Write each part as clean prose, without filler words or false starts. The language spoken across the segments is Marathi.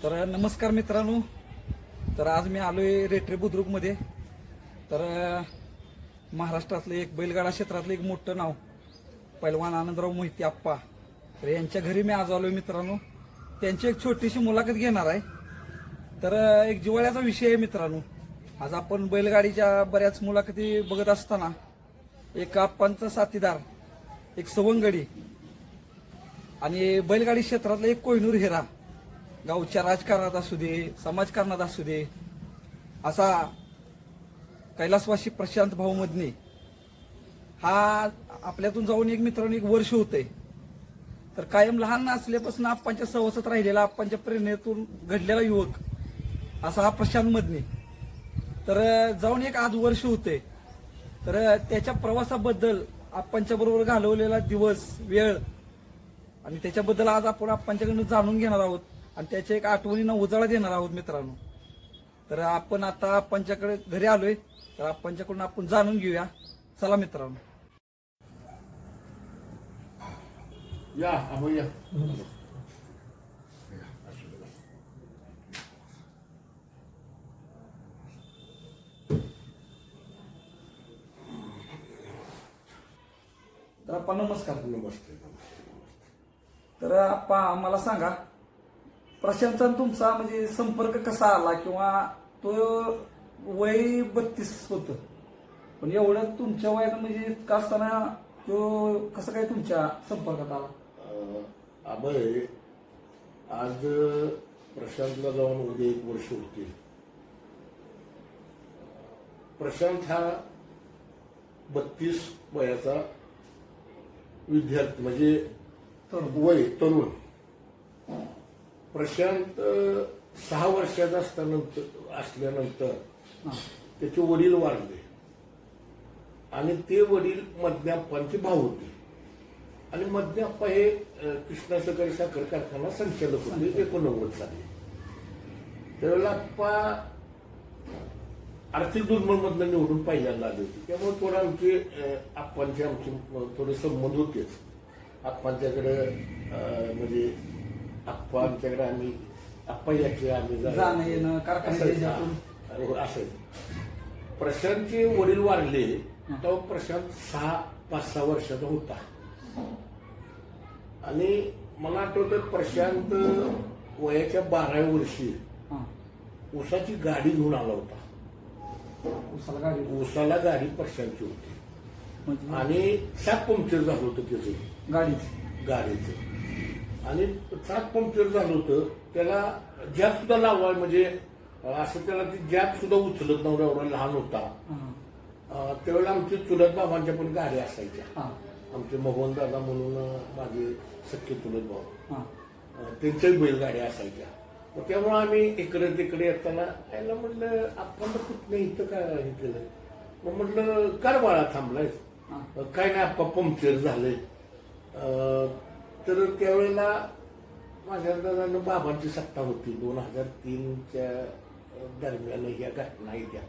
तर नमस्कार मित्रांनो. तर आज मी आलोय रेटरे बुद्रुकमध्ये. तर महाराष्ट्रातलं एक बैलगाडा क्षेत्रातलं एक मोठं नाव पैलवान आनंदराव मोहिते आप्पा, तर यांच्या घरी मी आज आलोय मित्रांनो. त्यांची एक छोटीशी मुलाखत घेणार आहे. तर एक जिव्हाळ्याचा विषय आहे मित्रांनो. आज आपण बैलगाडीच्या बऱ्याच मुलाखती बघत असताना एक आप्पांचा साथीदार, एक सवंगडी आणि बैलगाडी क्षेत्रातला एक कोहिनूर हिरा, गावच्या राजकारणात असू दे, समाजकारणात असू दे, असा कैलासवासी प्रशांत भाऊ मदने हा आपल्यातून जाऊन एक मित्रांनो एक वर्ष होतंय. तर कायम लहान असल्यापासून आप्पांच्या सहवासात राहिलेला, आप्पांच्या प्रेरणेतून घडलेला युवक असा हा प्रशांत मदने. तर जाऊन एक आज वर्ष होते. तर त्याच्या प्रवासाबद्दल, आप्पांच्या बरोबर घालवलेला दिवस, वेळ आणि त्याच्याबद्दल आज आपण आप्पांच्याकडून जाणून घेणार आहोत आणि त्याच्या एक आठवणींना उजाळा देणार आहोत मित्रांनो. तर आपण आता आप्पांच्याकडे घरी आलोय. तर आप्पांच्याकडून आपण जाणून घेऊया. चला मित्रांनो. या या. तर आप्पा नमस्कार. नमस्ते. तर आप्पा आम्हाला सांगा, प्रशांतचा तुमचा म्हणजे संपर्क कसा आला, किंवा तो वय 32 होतं, पण एवढं तुमच्या वयात म्हणजे इतका असताना तो कसं काय तुमच्या संपर्कात आला? अभय, आज प्रशांतला जाऊन उद्या 1 वर्ष होते. प्रशांत हा 32 वयाचा विद्यार्थी, म्हणजे वय तरुण. प्रशांत 6 वर्षाचा असल्यानंतर त्याचे वडील वारले आणि ते वडील मदन्याप्पांचे भाऊ होते. आणि मदन्याप्पा हे कृष्णा सहकारी साखर कारखाना संचालक होते 89 साली. त्यावेळेला आप्पा आर्थिक दुर्बळमधनं निवडून पहिल्यांदा आले होते. त्यामुळे थोडं आमचे थोडे संबंध होतेच. आप्पांच्याकडे म्हणजे आप्पांच्याकडे आप्पा याचे आम्ही जाणं येणं कारखान्यातून असायचं. प्रशांतचे वडील वारले तेव्हा प्रशांत 5-6 वर्षाचा होता. आणि मला आठवतं प्रशांत वयाच्या 12व्या वर्षी ऊसाची गाडी घेऊन आला होता. ऊसाला गाडी प्रशांतची होती आणि चाक पंक्चर झालं होतं त्याचं गाडीचं. आणि चाक पंक्चर झालं होतं, त्याला जॅक सुद्धा लावला, म्हणजे असं त्याला ती जॅक सुद्धा उचलत नव्हता, एवढा लहान होता. त्यावेळेला आमच्या चुलत बाबांच्या पण गाड्या असायच्या. आमचे मोहन दादा म्हणून माझे सख्खे चुलत भाऊ, त्यांच्याही बैलगाड्या असायच्या. त्यामुळे आम्ही इकडे तिकडे येताना यायला म्हटलं आपण कुठलं इथं काय हे केलं. मग म्हटलं कार बाळा थांबलाय, काय नाही आप्पा पंक्चर झालंय. तर त्यावेळेला माझ्या दादानं बाबांची सत्ता होती. 2003च्या दरम्यान या घटना आहेत त्या,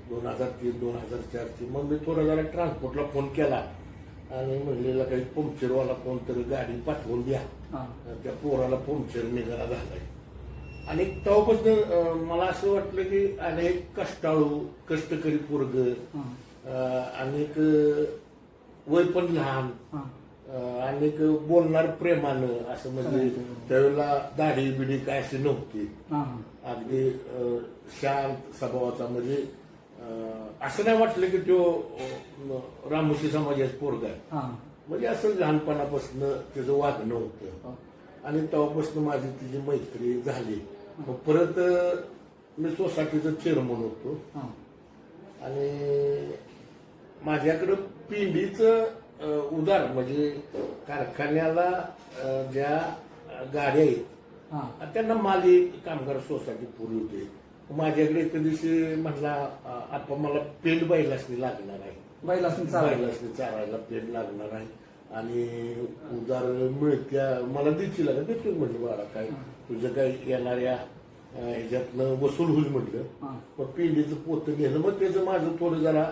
2003-2004ची. मग मी थोडा जरा ट्रान्सपोर्टला फोन केला आणि म्हणलेला काही पंक्चरवाला कोणतरी गाडी पाठवून द्या, त्या पोराला पंक्चर निघाला झालाय. आणि तेव्हापासून मला असं वाटलं की अनेक कष्टाळू कष्टकरी पोरग, अनेक वय पण लहान, अनेक बोलणार प्रेमानं, असं म्हणजे त्यावेळेला दाढी बिडी काय अशी नव्हती, अगदी शांत स्वभावाचा. म्हणजे असं नाही वाटलं की तो रामोशी समाजाचा पोरगा आहे. म्हणजे असं लहानपणापासून त्याचं वागणं होतं. आणि तेव्हापासून माझी तिची मैत्री झाली. मग परत मी सोसायटीचं चेअरमन होतो. आणि माझ्याकडं पिंडीचं उदार, म्हणजे कारखान्याला ज्या गाड्या आहेत त्यांना माली कामगार सोसायटी पुरी होते. माझ्याकडे एका दिवशी म्हटला, आता मला पेंड बैलासनी लागणार आहे, बैलासनी चारायला पेंड लागणार आहे आणि उदार मिळत्या मला देतील का? देतील म्हटलं बाळा, काय तुझं काय येणाऱ्या ह्याच्यातनं वसूल होईल म्हटलं. मग पिंडीचं पोतं घेणं, मग त्याचं माझं थोडं जरा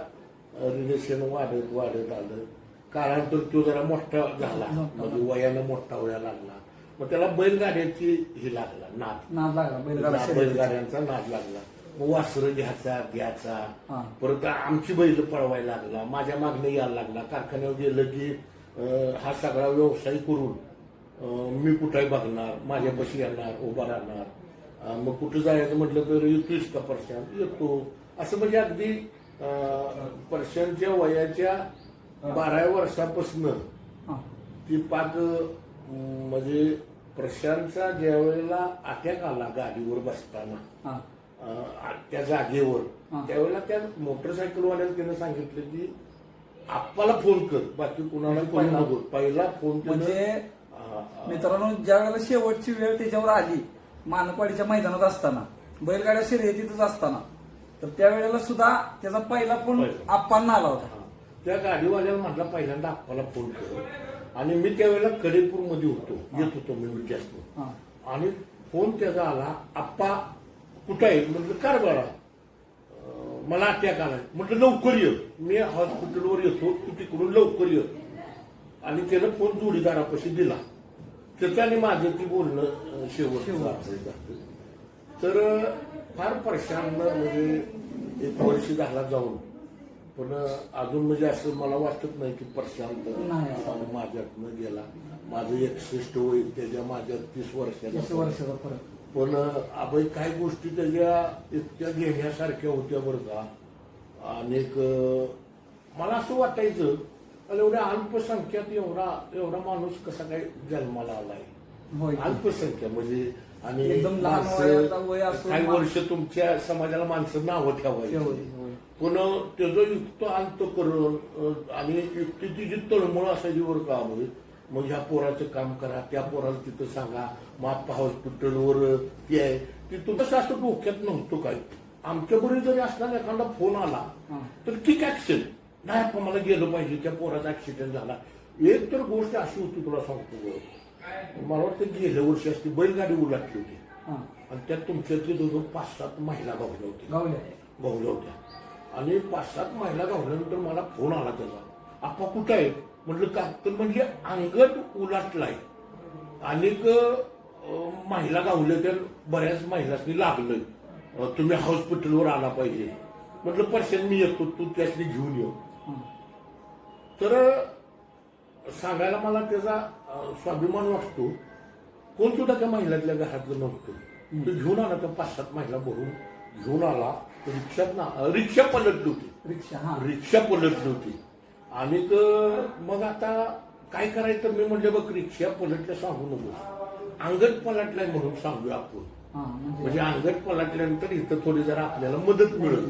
रिलेशन वाढत आलं. काळानंतर तो जरा मोठा झाला, म्हणजे वयानं मोठा व्हायला लागला. मग त्याला बैलगाड्याची ही लागला नाद नाद लागला बैलगाडा शर्यतीचा. बैलगाड्यांचा नाद लागला. मग वासरं घ्यायचा हा. परत आमची बैल पळवायला लागला, माझ्या मागणे यायला लागला. कारखान्यावर गेलं की हा सगळा व्यवसाय करून मी कुठेही बघणार, माझ्यापाशी येणार, उभा राहणार. मग कुठं जायचं म्हटलं तर येतोस का परशांत, येतो. असं म्हणजे अगदी परशांच्या वयाच्या 12 वर्षापासून हा. ती पाक म्हणजे प्रशांतचा ज्या वेळेला अटॅक आला गाडीवर बसताना हा. त्या जागेवर, हा. त्यावेळेला त्या मोटरसायकलवाल्याला त्यानं सांगितलं की आप्पाला फोन कर, बाकी कुणाला करू पहिला. नको. पहिला फोन म्हणजे मित्रांनो, ज्या वेळेला शेवटची वेळ त्याच्यावर आली मानकवाडीच्या मैदानात असताना, बैलगाड्या शर्यतीतच असताना, तर त्यावेळेला सुद्धा त्याचा पहिला फोन पहिला. आप्पांना आला होता. त्या गाडीवाल्याला म्हटला पहिल्यांदा आप्पाला फोन कर. आणि मी त्यावेळेला कडेपूरमध्ये होतो, येत होतो मी विद्यार्थी. हा. आणि फोन त्याचा आला, आप्पा कुठं आहे? म्हटलं कारभारा, मला अटॅक आलाय. म्हटलं लवकर ये, मी हॉस्पिटलवर येतो, तू तिकडून लवकर ये. आणि त्यानं फोन जोडीदारापाशी दिला. त्याचं आणि माझं ती बोलणं शेवट. तर फार परेशान म्हणजे 1 वर्ष झाला जाऊन, पण अजून म्हणजे असं मला वाटत नाही की प्रशांत माझ्यातनं गेला. माझं 61 वय, त्याच्या माझ्या 30 वर्षाचा फरक. पण अभय काही गोष्टी त्याच्या इतक्या घेण्यासारख्या होत्या बरं का. अनेक मला असं वाटायचं एवढ्या अल्पसंख्यात एवढा माणूस कसा काय जन्माला आलाय. अल्पसंख्या म्हणजे आणि एकदम लहान वय असून काही वर्ष तुमच्या समाजाला माणसं नावं ठेवायची, पण त्याचं युक्त अंत करून आणि युक्ती तिची तळमळ असायची बरं का. मग ह्या पोराचं काम करा, त्या पोराला तिथं सांगा, माप्पा हॉस्पिटलवर ती आहे, ती तुमचं असं डोक्यात नव्हतं काय. आमच्याबरोबर जरी असताना एखादा फोन आला तर ठीक ऍक्शन नाही, आपण मला गेलं पाहिजे, त्या पोराचा ऍक्सिडेंट झाला. एक तर गोष्ट अशी होती तुला सांगतो, मला वाटतं गेल्या वर्षी असती बैलगाडी उलटली होती आणि त्यात तुमच्यातली जवळजवळ 5-7 महिला गावल्या होत्या. आणि 5-7 महिला गावल्यानंतर मला फोन आला त्याचा, आप्पा कुठं आहे? म्हटलं का, तर म्हणजे अंगठ उलाटलाय. अनेक महिला गावल्या, त्या बऱ्याच महिलांनी लागलंय, तुम्ही हॉस्पिटलवर आला पाहिजे. म्हटलं पर्शन मी येतो, तू त्यासनी घेऊन ये. तर सांगायला मला त्याचा स्वाभिमान वाटतो. कोण सुद्धा त्या महिलातल्या घरातलं नव्हतं. तो घेऊन आला, त्या 5-7 महिला भरून घेऊन आला. रिक्षा पलटली होती, रिक्षा पलटली होती. आणि मग आता काय करायचं, मी म्हणले बघ रिक्षा पलटल्या सांगू नको, अंगठ पलटलाय म्हणून सांगूया आपण. म्हणजे अंगठ पलटल्यानंतर इथं थोडी जरा आपल्याला मदत मिळेल.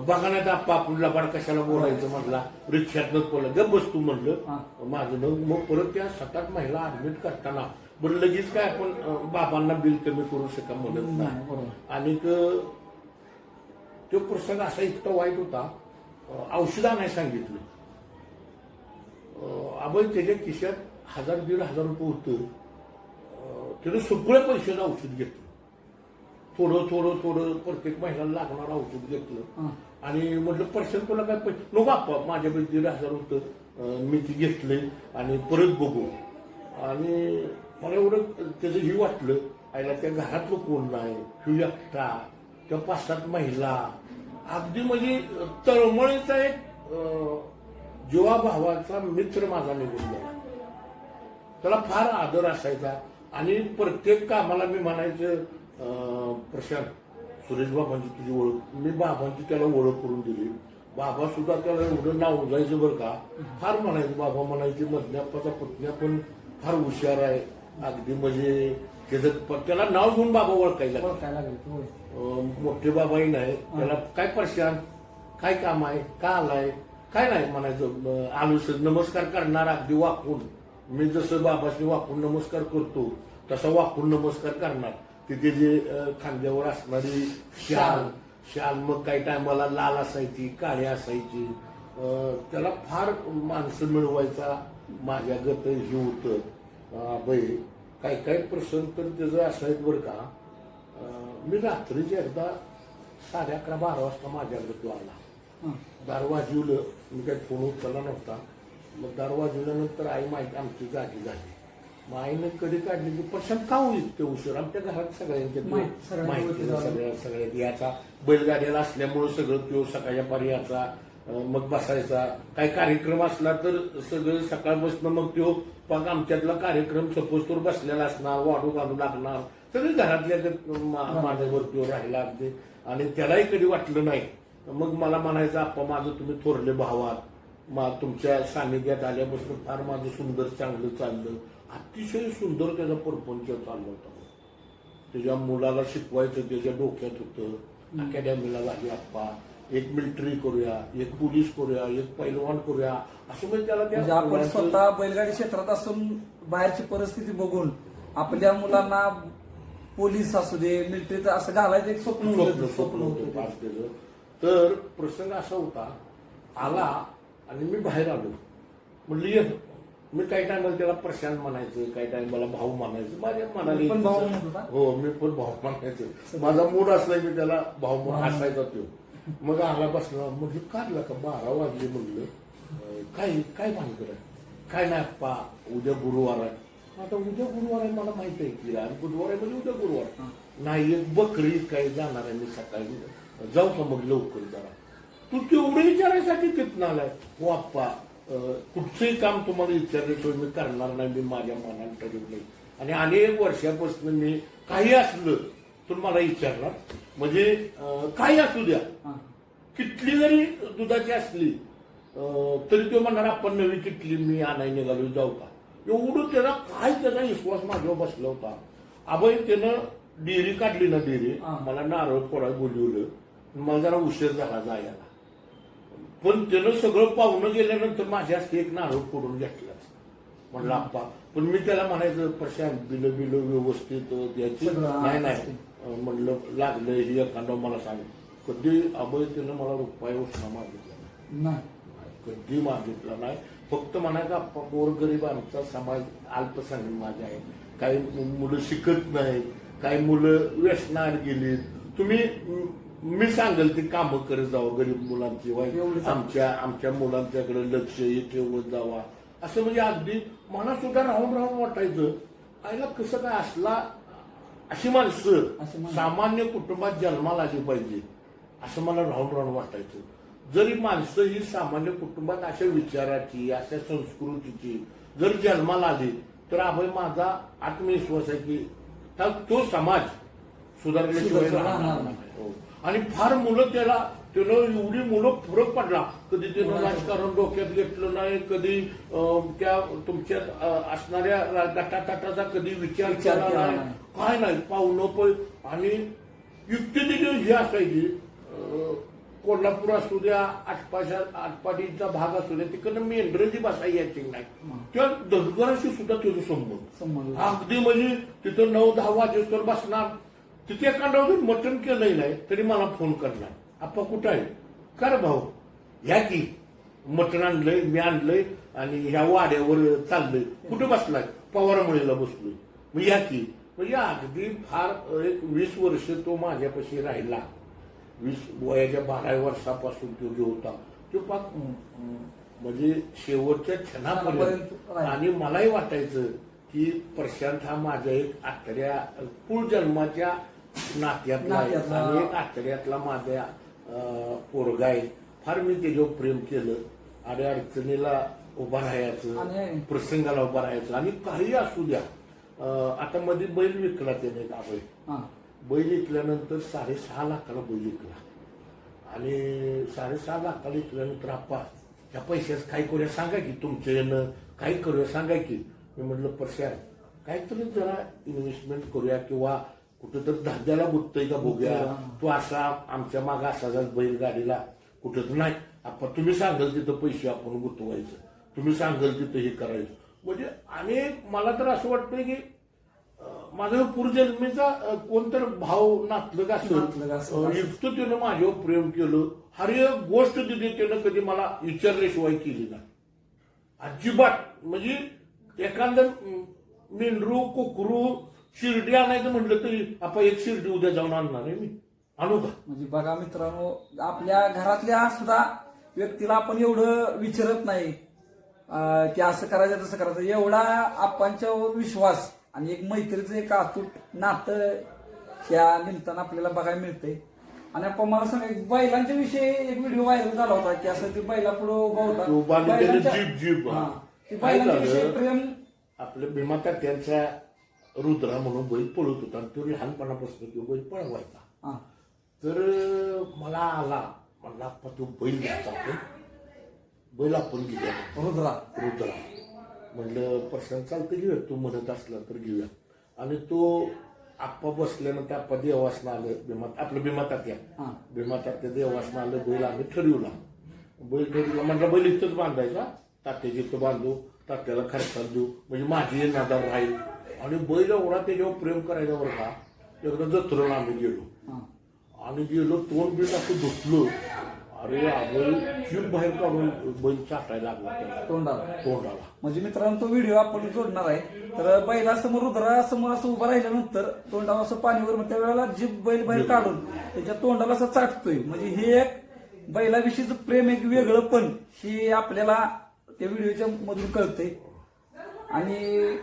बघा नाही तर आपण लबाड कशाला बोलायचं म्हटला, रिक्षातनंच पलट ग बसतो म्हणलं माझं. मग परत त्या 7-8 महिला ऍडमिट करताना बरं लगेच काय आपण बाबांना बिल कमी करू शका म्हणत नाही. आणि तो प्रसंग असा इतका वाईट होता, औषध आणायला सांगितलं. आपण त्याच्या खिशात 1000-1500 रुपये होतं. त्यानं सगळ्या पैशाचं औषध घेतलं, थोडं प्रत्येक महिन्याला लागणार औषध घेतलं. आणि म्हटलं पर्शन तुला काय पैसे नको आप्पा, माझ्याकडे 1500 होतं, मी ती घेतले आणि परत बघू. आणि मला एवढं त्याचं ही वाटलं, आईला त्या घरातलं कोण नाही, ह्यू एकटा, त्या 5-7 महिला, अगदी म्हणजे तळमळीचा एक जीवाभावाचा मित्र माझा निघून गेला. त्याला फार आदर असायचा. आणि प्रत्येक कामाला मी म्हणायचं, प्रशांत, सुरेश बाबांची तुझी ओळख, मी बाबांची त्याला ओळख करून दिली. बाबा सुद्धा त्याला एवढं नाव जायचं बरं का, फार म्हणायचं. बाबा म्हणायचे मधल्याप्पाचा पुतण्या पण फार हुशार आहे, अगदी म्हणजे त्याला नाव घेऊन बाबा ओळखायला. मोठे बाबाही नाही त्याला, काय प्रशांत, काय काम आहे, का आलाय, काय नाही म्हणायचं. आलो नमस्कार करणार अगदी वाकून, मी जसं बाबाशी वाकून नमस्कार करतो तसा वाकून नमस्कार करणार. तिथे जे खांद्यावर असणारी शाल मग काही टायमाला लाल असायची, काळी असायची. त्याला फार माणसं मिळवायचा माझ्या गत हे होतं. काही प्रसंग तर त्याचं असायचं बरं का. मी रात्रीच्या एकदा 11:30-12 वाजता माझ्याकडे तो आला. दार वाजवलं, मी काही फोन उचलला नव्हता. मग दार वाजवल्यानंतर आई माहिती आमची जागी झाली. मग आईनं कधी काढली की प्रशांत का होईल ते उशीर आमच्या घरात सगळ्यांच्या माहिती सगळ्यात याचा बैलगाड्याला असल्यामुळे सगळं तो सकाळच्या पारी याचा मग बसायचा काही कार्यक्रम असला तर सगळं सकाळपासून मग तो पाक आमच्यातला कार्यक्रम सपोज तो बसलेला असणार वाढू घालू लागणार सगळे घरातल्या माझ्यावर राहिला अगदी आणि त्यालाही कधी वाटलं नाही मग मला म्हणायचं आप्पा माझं तुम्ही थोरले भावात तुमच्या सानिध्यात आल्यापासून फार माझं सुंदर चांगलं चाललं अतिशय सुंदर त्याचा परपंच चालला होता त्याच्या मुलाला शिकवायचं त्याच्या डोक्यात होतं अकॅडमीला लागली आप्पा एक मिलिटरी करूया एक पोलीस करूया एक पैलवान करूया असं म्हणजे त्याला आपण स्वतः बैलगाडी क्षेत्रात असून बाहेरची परिस्थिती बघून आपल्या मुलांना पोलीस असू दे मिलिटरीचं असं घालायचं एक स्वप्न होतं तर प्रसंग असा होता आला आणि मी बाहेर आलो म्हणलं मी काही टायमाला त्याला प्रशांत म्हणायचं काही टायमाला भाऊ म्हणायचं माझ्या मनाला हो मी पण भाऊ म्हणायचं माझा मूड असला मी त्याला भाऊ हसायचा तो मग आला बसला म्हणजे काढला का 12 वाजले म्हणलं काय भानगड आहे काय नाही आप्पा उद्या गुरुवार आहे आता उद्या गुरुवार आहे मला माहिती आहे की आणि बुधवार आहे म्हणजे उद्या गुरुवार नाही एक बकरी काय जाणार आहे मी सकाळी जाऊ का मग लवकर जरा तू तेवढं विचारायसाठी तिथनं आलाय हो आप्पा कुठचंही काम तुम्हाला विचारल्याशिवाय मी करणार नाही मी माझ्या मनात ठरवलंय आणि अनेक वर्षापासून मी काही असलं तर मला विचारणार म्हणजे काही असू द्या किटली जरी दुधाची असली तरी तो म्हणणार आपण नवी किटली मी आणाय निघालो जाऊ का एवढं त्याचा विश्वास माझ्यावर बसला होता अभय त्यानं डेअरी काढली ना डेअरी मला नारळ फोडायला बोलवलं मला जरा उशीर झाला जायला पण त्यानं सगळं पाहुणं गेल्यानंतर माझ्या हस्ते एक नारळ फोडून घेतला म्हणलं आप्पा पण मी त्याला म्हणायचं प्रशांत बिल व्यवस्थित द्यायची नाही म्हणलं लागलं हे एखादं मला सांग कधी अभय त्यानं मला रुपये उसना मागितला नाही कधी मागितला नाही फक्त म्हणायचं आप्पा गोरगरीब आमचा समाज अल्पसंख्याक आहे काही मुलं शिकत नाही काही मुलं व्यसनात गेली तुम्ही मी सांगेल ती कामं करत जावं गरीब मुलांची आमच्या मुलांच्याकडे लक्ष ठेवत जावा असं म्हणजे अगदी मला सुद्धा राहून वाटायचं आईला कसं काय असला अशी माणसं सामान्य कुटुंबात जन्माला आली पाहिजे असं मला राहून वाटायचं जरी माणसं ही सामान्य कुटुंबात अशा विचाराची अशा संस्कृतीची जर जन्माला आली तर अभय माझा आत्मविश्वास आहे की तो समाज सुधारल्याशिवाय राहणार नाही आणि फार मुलं त्यानं एवढी मुलं फरक पडला कधी त्यानं राजकारण डोक्यात घेतलं नाही कधी त्या तुमच्यात असणाऱ्या गटाटाचा कधी विचार केला नाही काय नाही पाहुणं आणि युक्ती दिली ही असायची कोल्हापूर असू द्या आटपाडीचा भाग असू द्या तिकडनं मी इंग्रजी भाषा यायची नाही त्या दसगराशी सुद्धा त्याचा संबंध अगदी म्हणजे तिथं 9-10 वाजेश्वर बसणार तिथे एखादं मटण केलंही नाही तरी मला फोन करणार आप्पा कुठं आहे कर भाऊ ह्या की मटण आणलंय मी आणलंय आणि ह्या वाड्यावर चाललंय कुठं बसलाय पवारमुळेला बसलोय मग या की म्हणजे अगदी फार एक 20 वर्ष तो माझ्यापाशी राहिला 20 वयाच्या 12 वर्षापासून तो जो होता तो पाक म्हणजे शेवटच्या क्षणापर्यंत आणि मलाही वाटायचं की प्रशांत हा माझ्या एक आतड्या पूर्ण जन्माच्या नात्यातला आहे आणि एक आतड्यातला माझ्या पोरगा आहे फार मी त्याच्यावर प्रेम केलं आणि अडचणीला उभा राहायचं प्रसंगाला उभा राहायचं आणि काही असू द्या आता मध्ये बैल विकला त्याने बैल विकल्यानंतर 6.5 लाखाला बैल विकला आणि 6.5 लाखाला विकल्यानंतर आप्पा त्या पैशाच काय करूया सांगा की तुमच्या यानं काय करूया सांगा की मी म्हटलं प्रशांत काहीतरी जरा इन्व्हेस्टमेंट करूया किंवा कुठेतरी धंद्याला गुंततोय का बघूया तो असा आमच्या मागे असाच बैलगाडीला कुठं तर नाही आपण तुम्ही सांगाल तिथं पैसे आपण गुंतवायचं तुम्ही सांगाल तिथं हे करायचं म्हणजे अनेक मला तर असं वाटतंय की माझा पूर्वजन्मीचा कोणतर भाव नातलग असं इतकं त्यानं माझ्यावर प्रेम केलं हर एक गोष्ट तिथे त्यानं कधी मला विचारल्याशिवाय केली नाही अजिबात म्हणजे एखादं मेंढरू कुकरू शिर्डी आणायचं म्हटलं तरी आपण एक शिर्डी उद्या जाऊन आणणार आहे मी आणू का म्हणजे बघा मित्रांनो आपल्या घरातल्या सुद्धा व्यक्तीला आपण एवढं विचारत नाही की असं करायचं तसं करायचं, एवढा आप्पांच्यावर विश्वास आणि एक मैत्रीचं एक अतूट नातं या निमित्तानं आपल्याला बघायला मिळतंय. आणि आपण मला सांगा, बैलांच्या विषयी एक व्हिडिओ व्हायरल झाला होता की असं ते बैला पुढे उभा होता, तो बांधलेलं बैलांच्या- जीप हा, ते काय बैलांच्या झालं? विषयी प्रेम. आपल्या भीमाता त्यांचा रुद्रा म्हणून बैल पळत होता आणि तो लहानपणापासून तो बैल पळवायचा. हा, तर मला आला म्हणला आप्पा तो बैल घ्यायचा आपण, बैल आपण घेऊया रुद्रा. रुद्रा. म्हणलं प्रशांत चालतं घेऊया, तू म्हणत असला तर घेऊया. आणि तो आप्पा बसल्यानंतर आप्पा देवासनं आलं, आपलं भीमातात्या हा, भीमातात्या देवासनं आलं, बैल आम्ही ठरवला. बैल ठरवला म्हणलं बैल इथंच बांधायचा, तात्याची इथं बांधू, तात्याला खर्चात देऊ म्हणजे माझी नादार राहील. आणि बैल एवढा त्याच्यावर प्रेम करायचा बरं का. एकदा जत्रेला आम्ही गेलो हा. आणि गेलो, तोंड बीट असं धुतलं, अरे बैल जीभ बाहेर काढून बैल चाटायला लागला त्याला तोंडाला. म्हणजे मित्रांनो तो व्हिडिओ आपण जोडणार आहे. तर बैलासमोर रुद्रा समोर असं उभं राहिल्यानंतर तोंडाला असं पाणीवर, मग त्यावेळेला जीभ बैल बाहेर काढून त्याच्या तोंडाला असं चाटतोय. म्हणजे हे एक बैलाविषयीचं प्रेम एक वेगळं पण हे आपल्याला त्या व्हिडिओच्या मधून कळतंय. आणि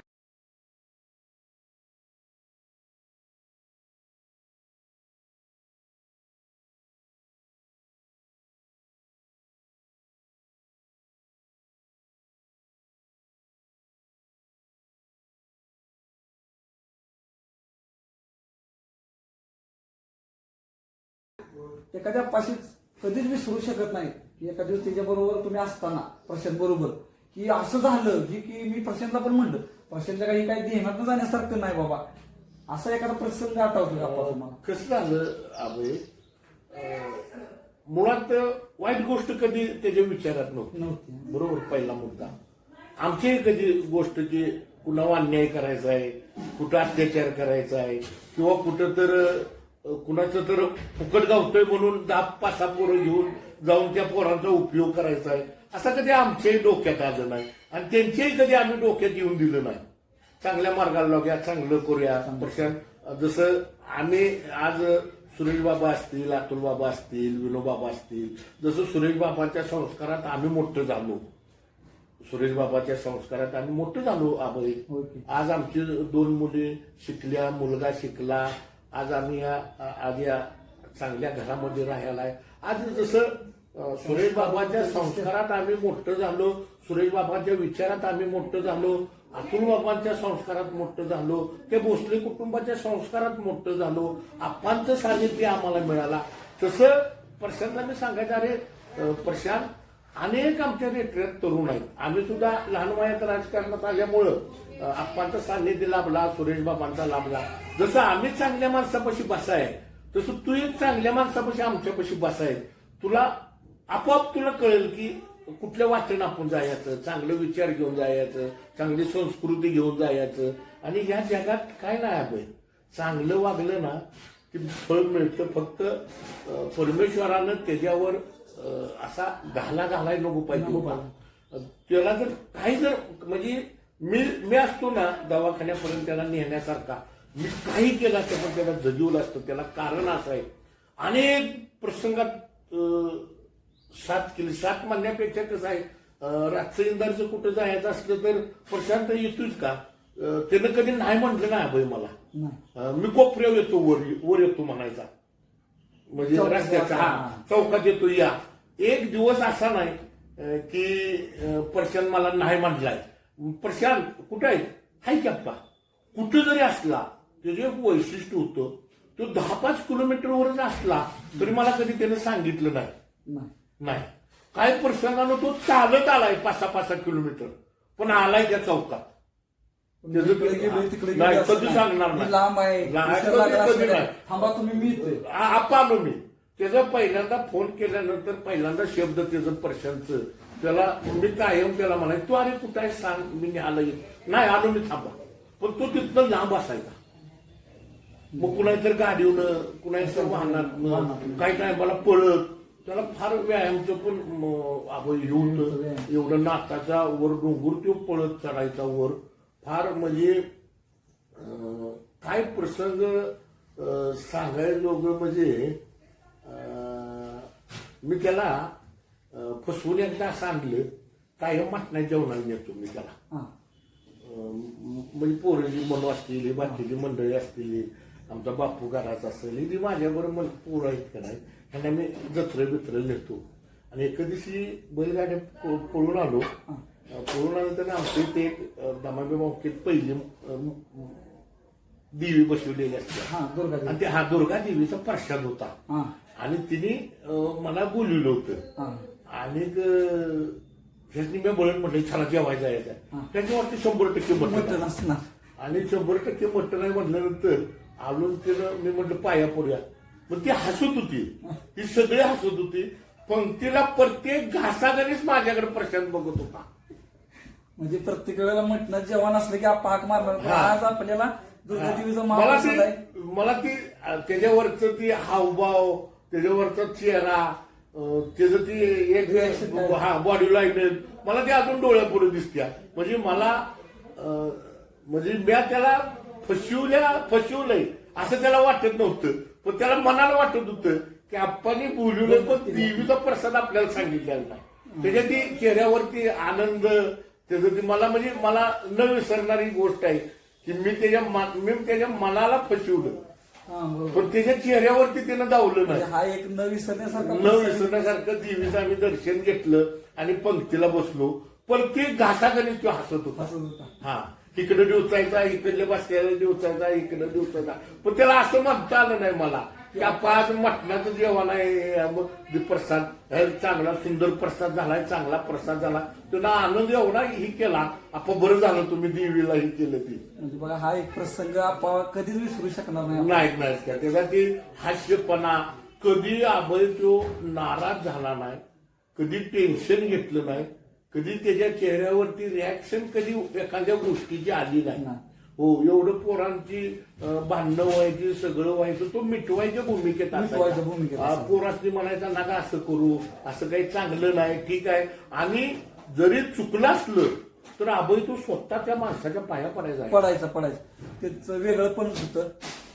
एखाद्या पाशीच कधीच विसरू शकत नाही की एखाद्या दिवस त्याच्या बरोबर तुम्ही असताना प्रशांत बरोबर की असं झालं की मी प्रशांतला पण म्हणलं, प्रशांतच्या काही ध्यानात जाण्यासारखं नाही बाबा, असा एखादा प्रसंग आठवतो का आपला तुम्हाला? कसं झालं अभय, मुळात वाईट गोष्ट कधी त्याच्या विचारात नव्हती. बरोबर, पहिला मुद्दा. आमची कधी गोष्ट की कुणावर अन्याय करायचा आहे, कुठं अत्याचार करायचा आहे, किंवा कुठं तर कुणाचं तर फुकट गावतोय म्हणून 10-5 पोरं घेऊन जाऊन त्या पोरांचा उपयोग करायचा आहे, असं कधी आमच्याही डोक्यात आलं नाही. आणि त्यांच्याही कधी आम्ही डोक्यात येऊन दिलं नाही. चांगल्या मार्गाला लागूया, चांगलं करूया. प्रशांत जसं आम्ही आज सुरेश बाबा असतील, अतुल बाबा असतील, विनोबाबा असतील, जसं सुरेश बाबांच्या संस्कारात आम्ही मोठं झालो, सुरेश बाबाच्या संस्कारात आम्ही मोठं झालो. अभय, आज आमची 2 मुली शिकल्या, मुलगा शिकला, आज आम्ही आज या चांगल्या घरामध्ये राहायला आहे. आज जसं सुरेश बाबांच्या संस्कारात आम्ही मोठं झालो, सुरेश बाबांच्या विचारात आम्ही मोठं झालो, अतुल बाबांच्या संस्कारात मोठं झालो, ते भोसले कुटुंबाच्या संस्कारात मोठं झालो, आप्पांचं सानिध्य आम्हाला मिळाला. तसं प्रशांतला मी सांगायचं, अरे प्रशांत, अनेक आमच्या रेटऱ्यात तरुण आहेत. आम्ही सुद्धा लहान वयात राजकारणात आल्यामुळं आप्पांचा सानिध्य लाभला, सुरेश बाबांचा लाभला. जसं आम्ही चांगल्या माणसापाशी बसाय, तसं तू एक चांगल्या माणसापाशी आमच्यापाशी बसाय, तुला आपोआप तुला कळेल की कुठल्या वाटेनं आपण जायचं, चांगले विचार घेऊन जायचं, चांगली संस्कृती घेऊन जायचं. आणि या जगात काय नाही आहे, चांगलं वागलं ना की फळ मिळतं. फक्त परमेश्वरानं त्याच्यावर असा घालाय नको पाहिजे. त्याला जर काही जर म्हणजे मी असतो ना दवाखान्यापर्यंत त्याला नेण्यासारखा, मी काही केलं असतं पण त्याला जगवलं असतं. त्याला कारण असं आहे, अनेक प्रसंगात साथ केली. साथ म्हणण्यापेक्षा कसं आहे, रातचं इंदारचं कुठं जायचं असलं तर प्रशांत येतोच का, त्यानं कधी नाही म्हटलं नाही अभय मला, मी कोपऱ्यावर येतो, वर येतो म्हणायचा. म्हणजे रस्त्याचा चौकात येतो या. एक दिवस असा नाही की प्रशांत मला नाही म्हटलाय. प्रशांत कुठे आहे, हाय की अप्पा, कुठं जरी असला त्याचं एक वैशिष्ट्य होतं, तो 10-5 किलोमीटरवरच असला तरी मला कधी त्यानं सांगितलं नाही. काय प्रसंगानं तो चालत आलाय 5-6 किलोमीटर, पण आलाय त्या चौकात. कधी सांगणार नाही, थांबा तुम्ही, मी आप्पा आलो मी. त्याचा पहिल्यांदा फोन केल्यानंतर पहिल्यांदा शब्द त्याचं प्रशांतचं, त्याला मी कायम त्याला म्हणाय, तू अरे कुठं आहे सांग, मी आलो नाही, आलो मी, थांबा. पण तो तिथनं लांब असायचा. मग कुणाही गाडीवनं, कुणाही वाहनात, काही टायमाला पळत, त्याला फार व्यायामचं पण होतं. एवढं नाकाचा वर डोंगर तो पळत चढायचा वर. फार म्हणजे काय प्रसंग सांगायला म्हणजे मी त्याला फसवून एकदा असं आणलं कायम मटणाच्या जेवणाला नेतो मी त्याला. हा. म्हणजे पोरं मनू असतील, ही बाकीची मंडळी असतील, आमचा बापू घराचा असेल, ही माझ्याबरोबर मला पोरं आहेत का नाही, त्यांना मी जत्रे नेतो. आणि एका दिवशी बैलगाड्या पळून आलो. पळून आल्यानंतर आमच्या इथे एक दमाबे मावकीत पहिली देवी बसवलेली असते आणि ते दुर्गा देवीचा प्रसाद होता. आणि तिने मला बोलवलं होतं. आणि ह्यानी मी बोलत म्हटलं चला जेवायला जायचं. त्याच्यावरती 100% मटण असणार. आणि 100% मटण आहे म्हटल्यानंतर आलो तिला मी म्हटलं पाया पडूया. मग ती हसत होती, ती सगळे हसत होती. पंक्तीला प्रत्येक घासागणीच माझ्याकडे प्रशांत बघत होता. म्हणजे प्रत्येक वेळेला म्हटणं जेवण असलं की आपण हाक मारणार. आज आपल्याला दुर्गा देवीचा मला ती त्याच्यावरच ती हावभाव, त्याच्यावरचा चेहरा, त्याचं ती एक बॉडी लँग्वेज मला ती अजून डोळ्यापुढे दिसत्या. म्हणजे मला म्हणजे मी त्याला फसवलंय असं त्याला वाटत नव्हतं, पण त्याला मनाला वाटत होतं की आपण बोलवलं पण देवीचा प्रसाद आपल्याला सांगितलेला नाही. त्याच्या ती चेहऱ्यावरती आनंद, त्याचं ती मला म्हणजे मला न विसरणारी गोष्ट आहे की मी त्याच्या मनाला फसवलं, पण त्याच्या चेहऱ्यावरती त्यानं दावलं नाही. हा एक न विसरण्यासारखं देवीचं आम्ही दर्शन घेतलं आणि पंक्तीला बसलो. प्रत्येक घासागणीच तो हसत होता. हा, इकडे डिवचायचा, इकडल्या बसल्याला डिवचायचा, इकडे डिवचायचा. पण त्याला असं म्हणता आलं नाही मला की आपण मटणाचं जेवण आहे, मग प्रसाद चांगला सुंदर प्रसाद झालाय, चांगला प्रसाद झाला. त्यांना आनंद एवढा ही केला, आपण बरं झालं तुम्ही देवीला ही केलं ती. म्हणजे बघा हा एक प्रसंग आपण कधीच विसरू शकणार नाही. त्याचा ती हास्यपणा, कधी अभय तो नाराज झाला नाही, कधी टेन्शन घेतलं नाही, कधी त्याच्या चेहऱ्यावरती रिॲक्शन कधी एखाद्या गोष्टीची आली नाही. हो, एवढं पोरांची भांडणं व्हायची, सगळं व्हायचं, तो मिटवायच्या भूमिकेत असायचा. पोरांनी म्हणायचा नका असं करू, असं काही चांगलं नाही, ठीक आहे. आणि जरी चुकलं असलं तर अभय तो स्वतः त्या माणसाच्या पाया पडायचा. त्याचं वेगळं पण होतं.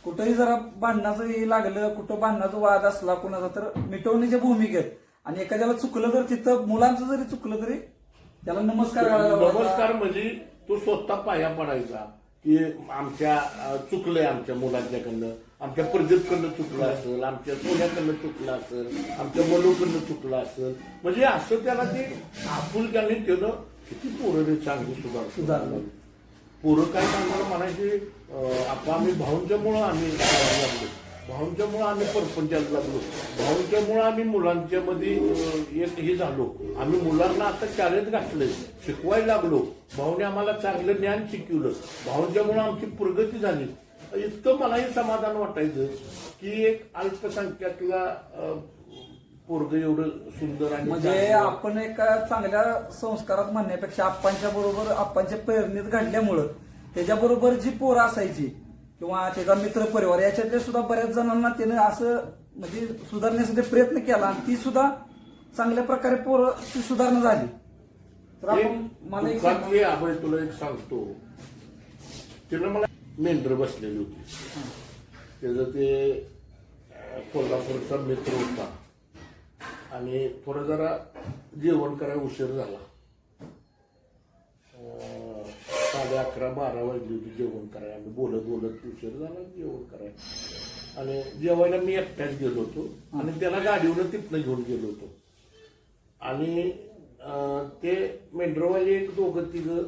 कुठंही जरा भांडणाचं लागलं, कुठं भांडणाचा वाद असला कुणाचा, तर मिटवण्याच्या भूमिकेत. आणि एखाद्याला चुकलं तर तिथं मुलांचं जरी चुकलं तरी त्याला नमस्कार म्हणजे तो स्वतः पाया पडायचा की आमच्या चुकलंय, आमच्या मुलांच्याकडनं, आमच्या प्रदीपकडनं चुकलं असेल, आमच्या सोन्याकडनं चुकलं असेल, आमच्या मनूकडनं चुकलं असेल. म्हणजे असं त्याला ते आपुलक्याने त्यानं किती पोरं चांगली सुधारलं. पोरं काय सांगणार म्हणायचे, आम्ही भाऊंच्यामुळं आम्ही लागलो, भाऊंच्यामुळं आम्ही परपंचाला लागलो, भाऊंच्यामुळं आम्ही मुलांच्या मध्ये एक हे झालो, आम्ही मुलांना आता शाळेत घातलंय, शिकवायला लागलो, भाऊने आम्हाला चांगलं ज्ञान शिकवलं, भाऊंच्यामुळं आमची प्रगती झाली. इतकं मलाही समाधान वाटायचं की एक अल्पसंख्याकला पोरग एवढं सुंदर. आणि म्हणजे आपण एका चांगल्या संस्कारात म्हणण्यापेक्षा आप्पांच्या बरोबर, आप्पांच्या प्रेरणेत घडल्यामुळं त्याच्याबरोबर जी पोरं असायची किंवा त्याचा मित्र परिवार, याच्यातल्या सुद्धा बऱ्याच जणांना त्यानं असं म्हणजे सुधारण्यासाठी प्रयत्न केला आणि ती सुद्धा चांगल्या प्रकारे पोरं ती सुधारणा झाली. तर आपण मला अभय तुला एक सांगतो, तिनं मला मेंढर बसलेली होती, त्याचं ते कोल्हापूरचा मित्र होता आणि थोडं जरा जेवण करायला उशीर झाला, 11:30-12 वाजली होती जेवण करायला. आम्ही बोलत उशीर झाला जेवण करायला. आणि जेवायला मी एकट्याच गेलो होतो आणि त्याला गाडीवर तिथनं घेऊन गेलो होतो. आणि ते मेंढरवाले एक दोघं तिघं,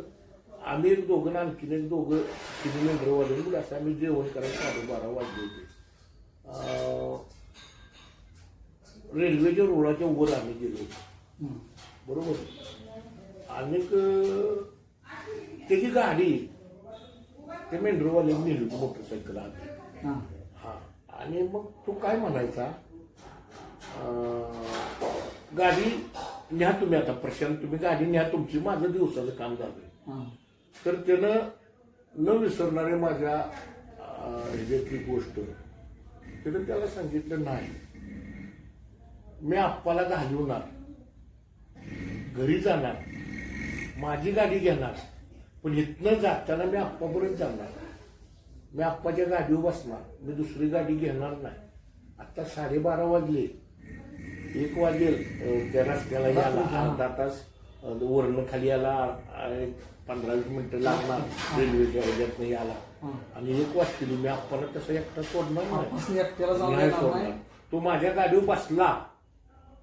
आम्ही एक दोघं आणखीन एक दोघं तिने मेंढरवाले असं आम्ही जेवण करायला 12:30 वाजले होते. रेल्वेच्या रुळाच्या वर आम्ही गेलो होतो, बरोबर. आणि त्याची गाडी ते मेंढरवाल्यांनी नेली होती, मोटरसायकल आली. हा, आणि मग तो काय म्हणायचा, गाडी न्या तुम्ही, आता प्रशांत तुम्ही गाडी न्या तुमची, माझं दिवसाचं काम झालंय. तर त्यानं न विसरणारे माझ्या ह्याच्यातली गोष्ट, त्यानं त्याला सांगितलं नाही, मी आप्पाला घालवणार, घरी जाणार, माझी गाडी घेणार, पण इथनं जाताना मी आप्पापर्यंत जाणार, मी आप्पाच्या गाडीवर बसणार, मी दुसरी गाडी घेणार नाही. आता 12:30 वाजले, 1 वाजेल त्या रस्त्याला यायला, अर्धा तास वरण खाली याला 15-20 मिनिटं लागणार रेल्वेच्या ह्याच्यात नाही आला आणि 1 वाजतील मी आपण तसं एकटा सोडणार नाही. एकट्याला जाऊन नाही येणार सोडणार. नाही. तो माझ्या गाडीवर बसला,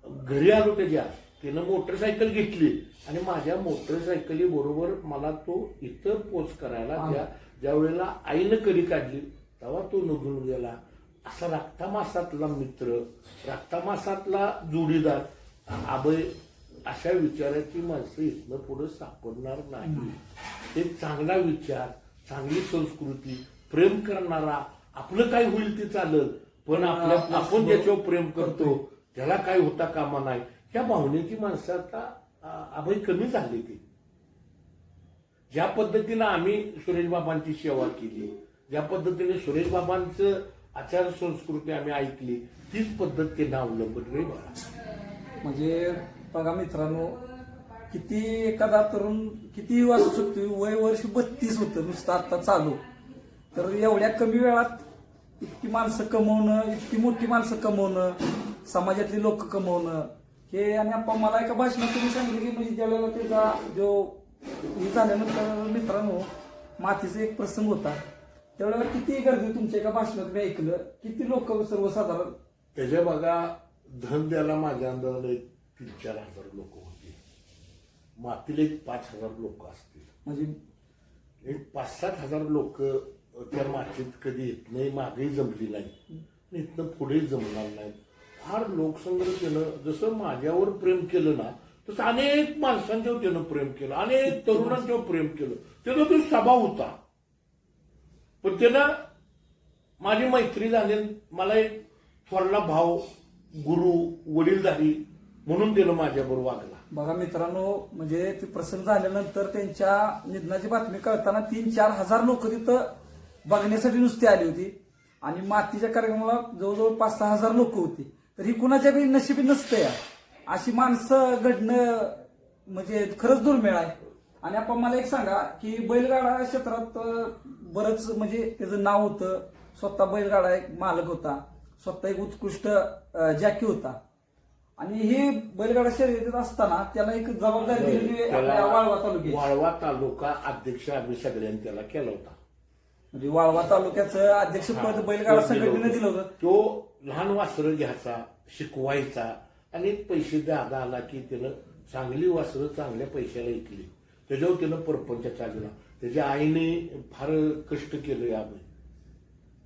घरी आलो त्याच्या, त्यानं मोटरसायकल घेतली आणि माझ्या मोटरसायकली बरोबर मला तो इथं पोच करायला ज्या वेळेला आईनं कडी काढली तेव्हा तो निघून गेला. असा रक्तामासातला मित्र, रक्तामासातला जोडीदार आबय अशा विचाराची माणसं इथनं पुढे सापडणार नाही. एक चांगला विचार, चांगली संस्कृती, प्रेम करणारा, आपलं काय होईल ते चालेल पण आपण ज्याच्यावर प्रेम करतो त्याला काय होता कामा नाही, ह्या भावनेची माणसं आता आबई कमी झाली. ती ज्या पद्धतीनं आम्ही सुरेश बाबांची सेवा केली, ज्या पद्धतीने सुरेश बाबांचं आचार संस्कृती आम्ही ऐकली, तीच पद्धत त्यांना अवलंबली बघा. म्हणजे बघा मित्रांनो, किती एखादा तरुण किती वाचू शकतो, वय वर्ष 32 होतं नुसतं आता चालू, तर एवढ्या कमी वेळात इतकी माणसं कमवणं, इतकी मोठी माणसं कमवणं, समाजातली लोक कमवणं हे. आणि आपण मला एका भाषणात तुम्ही सांगितलं की म्हणजे ज्यावेळेला त्याचा जो हे झाल्यानंतर मित्रांनो मातीचा एक प्रसंग होता, त्यावेळेला किती गर्दी तुमच्या एका भाषणात मी ऐकलं, किती लोक सर्वसाधारण त्याच्या बघा धन द्यायला माझ्या अंदाजाने 3-4 हजार लोक होते. मातीला 5,000 लोक असतील, म्हणजे 5-7 हजार लोक त्या मातीत कधी येत नाही, मागेही जमली नाही, इथनं पुढे जमणार नाही. फार लोकसंग्रह केलं, जसं माझ्यावर प्रेम केलं ना तसं अनेक माणसांच्यावर त्यानं प्रेम केलं, अनेक तरुणांच्यावर प्रेम केलं. त्याचा तो स्वभाव होता, पण त्यानं माझी मैत्री झाली, मला एक थोरला भाव, गुरु, वडीलधारी म्हणून त्यानं माझ्याबरोबर वागला. बघा मित्रांनो, म्हणजे ते प्रसंग झाल्यानंतर त्यांच्या निधनाची बातमी कळताना 3-4 हजार लोक तिथं बघण्यासाठी नुसती आली होती आणि मातीच्या कार्यक्रमाला जवळजवळ 5-6 हजार लोक होती. तर ही कुणाच्या बी नशिबी नसतं या, अशी माणसं घडणं म्हणजे खरंच दुर्मिळ आहे. आणि आपण मला एक सांगा की बैलगाडा क्षेत्रात बरंच म्हणजे त्याचं नाव होतं, स्वतः बैलगाडा एक मालक होता, स्वतः एक उत्कृष्ट जॅकी होता आणि हे बैलगाडा शर्यतीत असताना त्याला एक जबाबदारी दिलेली आपल्या वाळवा तालुक्यात. वाळवा तालुका अध्यक्ष आम्ही सगळ्यांनी त्याला केला होता. म्हणजे वाळवा तालुक्याचं अध्यक्षपद बैलगाडा संघटनेने दिलं होतं. तो लहान वासरं घ्यायचा, शिकवायचा आणि पैसे द्यादा आला की त्यानं चांगली वासरं चांगल्या पैशाला ऐकली, त्याच्यावर त्यानं परपंच चालला. त्याच्या आईने फार कष्ट केलं यावेळी,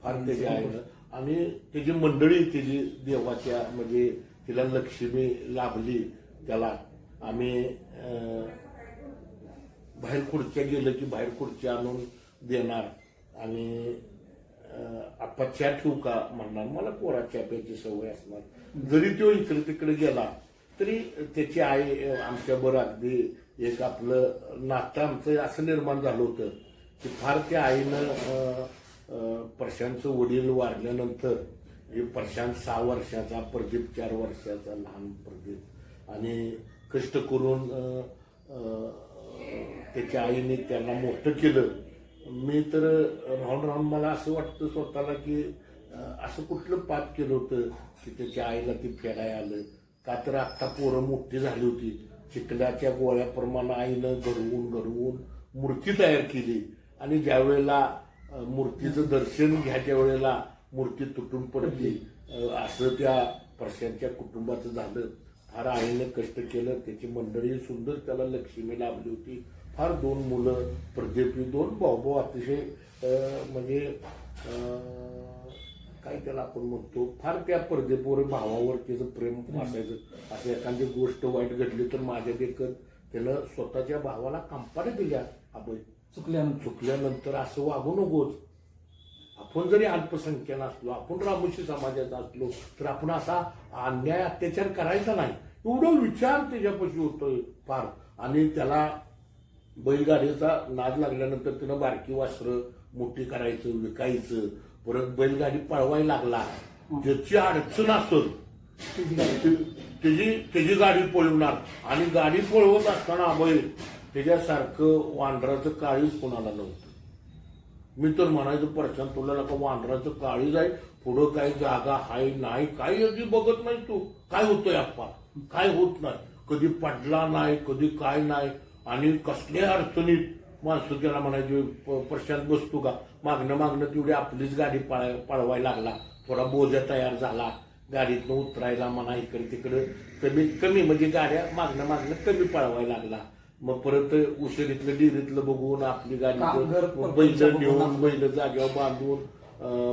फार त्याच्या आईनं, आणि त्याची मंडळी त्याची देवाच्या म्हणजे तिला लक्ष्मी लाभली. त्याला आम्ही बाहेर खुर्च्या गेलं की बाहेर खुर्च्या आणून देणार आणि आपण चहा ठेवू का म्हणणार, मला कोरा चहा प्यायची सवय असणार. जरी तो इकडे तिकडे गेला तरी त्याची आई आमच्याबरोबर अगदी एक आपलं नातं आमचं असं निर्माण झालं होतं की फार त्या आईनं प्रशांतचं वडील वारल्यानंतर प्रशांत 6 वर्षाचा, प्रदीप 4 वर्षाचा, लहान प्रदीप, आणि कष्ट करून त्याच्या आईने त्यांना मोठं केलं. मी तर राहून राहून मला असं वाटतं स्वतःला की असं कुठलं पाप केलं होतं की त्याच्या आईला ती फेडायला आलं का. तर आत्ता पोरं मोठी झाली होती, चिखलाच्या गोळ्याप्रमाणे आईनं घडवून मूर्ती तयार केली आणि ज्या वेळेला मूर्तीचं दर्शन घ्यायच्या वेळेला मूर्ती तुटून पडली. असं त्या प्रशांतच्या कुटुंबाचं झालं. फार आईनं कष्ट केलं, त्याची मंडळी सुंदर त्याला लक्ष्मी लाभली होती. फार 2 मुलं, प्रदीपी 2 भाऊ, अतिशय म्हणजे काय त्याला आपण म्हणतो, फार त्या प्रदीपवर भावावर त्याचं प्रेम असायचं. असं एखादी गोष्ट वाईट घडली तर माझ्या देखत त्यानं स्वतःच्या भावाला कंपाने दिल्या. आपण चुकल्यानंतर असं वागू नकोच. आपण जरी अल्पसंख्यान असलो, आपण रामोशी समाजाचा असलो तर आपण असा अन्याय अत्याचार करायचा नाही, एवढं विचार त्याच्यापाशी होतोय फार. आणि त्याला बैलगाडीचा नाद लागल्यानंतर त्यानं बारकी वासरं मोठी करायचं, विकायचं. परत बैलगाडी पळवायला लागला, ज्याची अडचण असेल त्याची गाडी पळवणार. आणि गाडी पळवत असताना बैल त्याच्यासारखं वांढराचं काळीज कोणाला नव्हतं. मी तर म्हणायचं प्रशांत तुला का वांढराचं काळीज आहे, पुढं काही जागा हाय नाही, काही अगदी बघत नाही तू, काय होतंय आप्पा, काय होत नाही. कधी पडला नाही, कधी काय नाही. आणि कसल्या अडचणीत माणसं त्याला म्हणायचे प्रशांत बसतो का, मागणं तेवढी आपलीच गाडी पळवायला लागला. थोडा बोजा तयार झाला, गाडीतनं उतरायला म्हणा, इकडे तिकडे कमी म्हणजे गाड्या मागणं कमी पळवायला लागला. मग परत उशिरीतलं डिरीतलं बघून आपली गाडी बैल नेऊन बैल जागेवर बांधून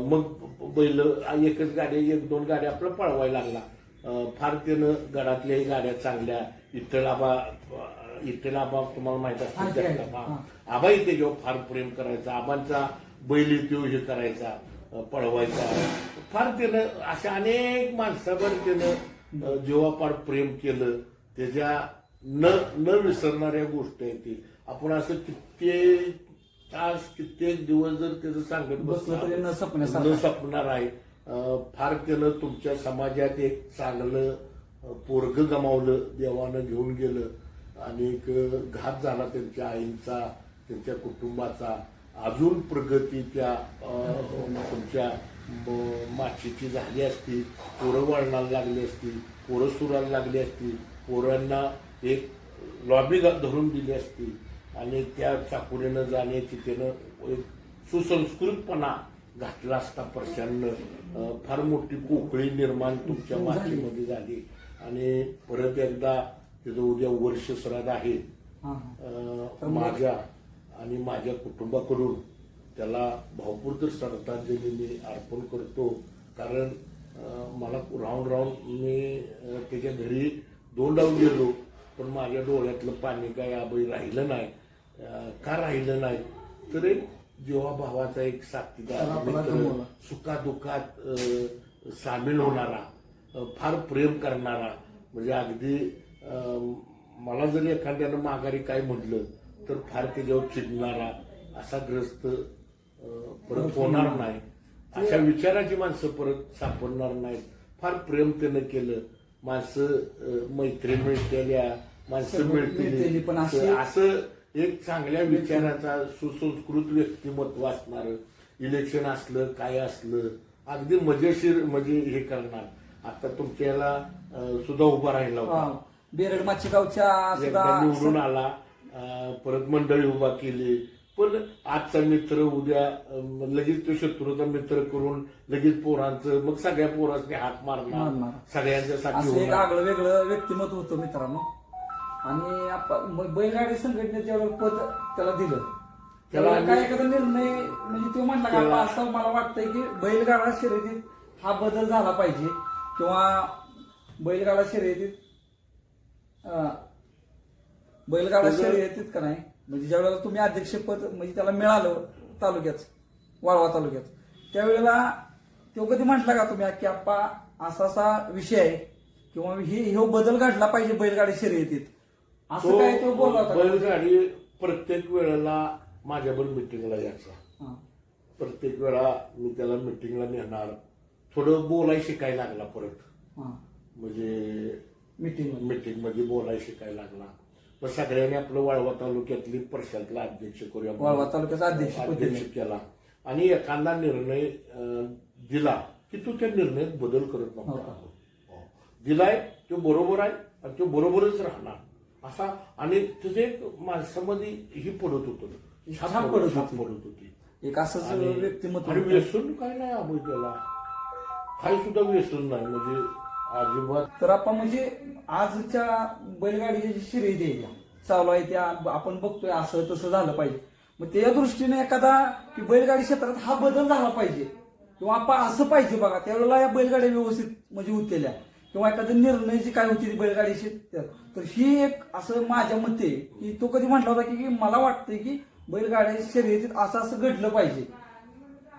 मग बैल एकच गाडी 1-2 गाड्या आपलं पळवायला लागला. फार त्यानं गडातल्याही गाड्या चांगल्या. इथला तुम्हाला माहित असतो आबा इथे जेव्हा फार प्रेम करायचा, आबांचा बैल इथे हे करायचा, पळवायचा. फार त्यानं अशा अनेक माणसावर त्यानं जेव्हा फार प्रेम केलं. त्याच्या न विसरणाऱ्या गोष्टी आहेत ती. आपण असं कित्येक तास कित्येक दिवस जर त्याचं सांगत बसलं तरी न सपणार आहे. फार त्यानं तुमच्या समाजात एक चांगलं पोरग गमावलं, देवानं घेऊन गेलं. आणि एक घात झाला त्यांच्या आईंचा, त्यांच्या कुटुंबाचा. अजून प्रगती त्या तुमच्या माचीची झाली असती, पोरं वळणाला लागली असती, पोरं सुराला लागली असती, पोरांना एक लॉबी धरून दिली असती. आणि त्या चाकुरीनं जाण्याची त्यानं एक सुसंस्कृतपणा घातला असता प्रशांतनं. फार मोठी पोकळी निर्माण तुमच्या मातीमध्ये झाली. आणि परत एकदा त्याचं उद्या वर्ष श्राद्ध आहे. माझ्या आणि माझ्या कुटुंबाकडून त्याला भावपूर्ण श्रद्धांजली मी अर्पण करतो. कारण मला राहून मी त्याच्या घरी 2 डाव गेलो, पण माझ्या डोळ्यातलं पाणी काय आबई राहिलं नाही. का राहिलं नाही तर जेव्हा भावाचा एक साथीदार मित्र, सुखादुखात सामील होणारा, फार प्रेम करणारा. म्हणजे अगदी मला जरी एखाद्यानं माघारी काय म्हटलं तर फार त्याच्यावर चिडणारा असा ग्रस्त परत होणार नाही. अशा विचाराची माणसं परत सापडणार नाहीत. फार प्रेम त्यानं केलं. माणसं मैत्री मिळतेल्या, माणसं मिळतील, पण असं एक चांगल्या विचाराचा सुसंस्कृत व्यक्तिमत्व असणार. इलेक्शन असलं काय असलं अगदी मजेशीर म्हणजे हे करणार. आता तुमच्या याला सुद्धा उभा राहिला होता, बेरड माचीगावच्या निवडून आला. परत मंडळी उभा केली. पण आजचा मित्र उद्या लगेच तो शत्रूचा मित्र करून लगेच पोरांचं, मग सगळ्या पोरांनी हात मारणार, सगळ्यांच्या साठी एक आगळं वेगळं व्यक्तिमत्व होतं मित्रांनो. आणि बैलगाडी संघटनेच्या पद त्याला दिलं, त्याला काय एखादा निर्णय म्हणजे तो म्हणला का असं मला वाटतंय की बैलगाडा शर्यतीत हा बदल झाला पाहिजे, किंवा बैलगाडा शर्यतीत का नाही, म्हणजे ज्या वेळेला तुम्ही अध्यक्षपद म्हणजे त्याला मिळालं तालुक्यात, वाळवा तालुक्यात, त्यावेळेला तो कधी म्हटला का तुम्ही की आप्पा असा विषय आहे किंवा हे बदल घडला पाहिजे बैलगाडी शर्यतीत, असं काय तो बोलला होता? बैलगाडी प्रत्येक वेळेला माझ्याबरोबर मिटिंगला यायचा. प्रत्येक वेळा मी त्याला मिटिंगला नेणार. थोडं बोलाय शिकायला लागला परत, म्हणजे मीटिंग मध्ये बोलायला शिकायला लागला. पण सगळ्यांनी आपलं वाळवा तालुक्यातली प्रशांतला अध्यक्ष करूया, वाळवा तालुक्याचा अध्यक्ष केला. आणि एखादा निर्णय दिला की तो त्या निर्णयात बदल करत नव्हता. दिलाय तो बरोबर आहे आणि तो बरोबरच राहणार असा. आणि तुझे एक माणसामध्ये ही पडत होतं, छाप पडत होती एक असं व्यक्तिमत्व. आणि व्यसन काय नाही अभय, त्याला काही सुद्धा व्यसन नाही म्हणजे अजिबात. तर आपण म्हणजे आजच्या बैलगाडीच्या जी शर्यती चालू आहे त्या आपण बघतोय असं तसं झालं पाहिजे. मग त्या दृष्टीने एखादा की बैलगाडी क्षेत्रात हा बदल झाला पाहिजे किंवा आपण असं पाहिजे बघा, त्यावेळेला या बैलगाड्या व्यवस्थित म्हणजे होतेल्या, किंवा एखादा निर्णय जी काय होती बैलगाडी क्षेत्रात, तर ही एक असं माझ्या मते की तो कधी म्हटला होता की मला वाटतंय की बैलगाड्या शर्यतीत असं घडलं पाहिजे.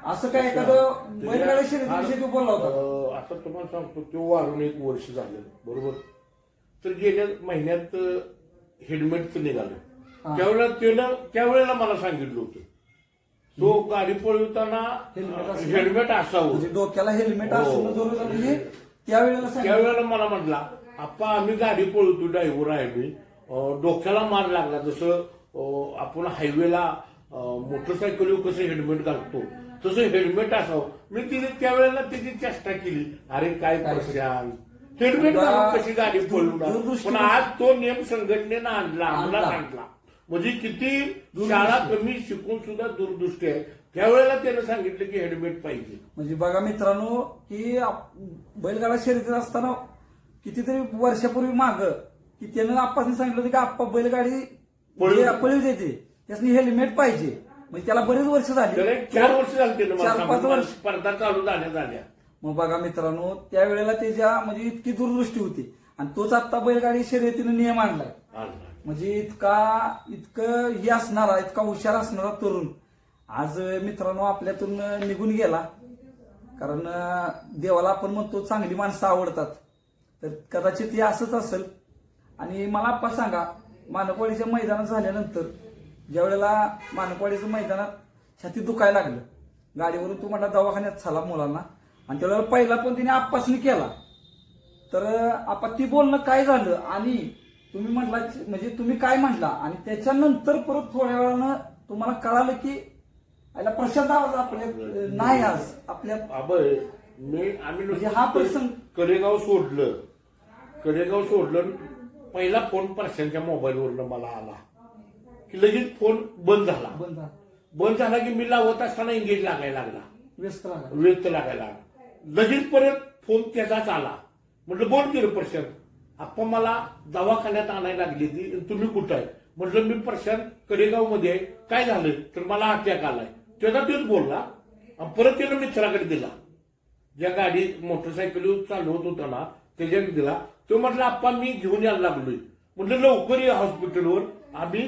असं काय एखादं बैलगाड्या शर्यतीविषयी तो बोलला होता? आता तुम्हाला सांगतो, तो वारून 1 वर्ष झालं बरोबर. तर गेल्या महिन्यात हेल्मेटचं निघालं. त्यावेळेला मला सांगितलं होतं तो गाडी पळवताना हेल्मेट असावं, म्हणजे डोक्याला हेल्मेट असणं जरूर म्हणजे त्यावेळेला मला म्हटला, आप्पा आम्ही गाडी पळवतो, ड्रायव्हर आहे मी, डोक्याला मार लागला. जसं आपण हायवेला मोटरसायकलीवर कसं हेल्मेट घालतो तसं हेल्मेट असावं. मी तिने त्यावेळेला त्याची चेष्टा केली. अरे काय प्रशांत, हेल्मेट घालून कशी गाडी पळवणार दूरदृष्टी- पण आज तो नियम संघटनेनं आणला अंमलात आणला म्हणजे किती शाळा कमी शिकून सुद्धा दूरदृष्टी आहे त्यावेळेला त्यानं सांगितलं की हेल्मेट पाहिजे. म्हणजे बघा मित्रांनो की बैलगाडा शर्यतीत असताना कितीतरी वर्षापूर्वी माग की त्यानं आप्पाने सांगितलं होतं की आप्पा बैलगाडी पळू देते त्यासनी हेल्मेट पाहिजे म्हणजे त्याला बरेच वर्ष त्याला झाली एक 4 वर्ष झाली त्यानं मला 4-5 सांगितलं. वर्ष. स्पर्धा चालू झाल्या मग बघा मित्रांनो त्यावेळेला त्याच्या म्हणजे इतकी दूरदृष्टी होती आणि तोच आता बैलगाडी शर्यतीनं नियम आणलाय म्हणजे इतकं हे असणारा इतका हुशार असणारा तरुण आज मित्रांनो आपल्यातून निघून गेला. कारण देवाला आपण म्हणतो चांगली माणसं आवडतात तर कदाचित हे असंच असेल. आणि मला आप्पा सांगा मानकवाडीच्या मैदानात झाल्यानंतर ज्या वेळेला मानकवाडीच्या मैदानात छाती दुखायला लागलं गाडीवरून तू म्हटला दवाखान्यात चला मुलांना आणि त्यावेळेला पहिला पण तिने आप्पासनी केला तर आपा ती बोलणं काय झालं आणि तुम्ही म्हटला म्हणजे तुम्ही काय म्हटला आणि त्याच्यानंतर परत थोड्या वेळानं तुम्हाला कळालं की याला प्रशांत आवाज आपल्या नाही आज आपल्या आम्ही म्हणजे हा प्रसंग कडेगाव सोडलं पहिला फोन प्रशांतच्या मोबाईलवरनं मला आला की लगेच फोन बंद झाला की मी लावत असताना एंगेज लागायला लागला व्यस्त लागायला लागला लगेच परत फोन त्याचाच आला म्हटलं बोल केलं प्रशांत आप्पा मला दवाखान्यात आणायला लागली ती तुम्ही कुठं आहे म्हटलं मी प्रशांत कडेगाव मध्ये आहे काय झालं तर मला अटॅक आलाय त्याचा तेच बोलला आणि परत त्यानं मित्राकडे दिला ज्या गाडी मोटरसायकल चालवत होता ना त्याच्याकडे दिला तो म्हटलं आप्पा मी घेऊन यायला लागलोय म्हटलं लवकर या हॉस्पिटलवर आम्ही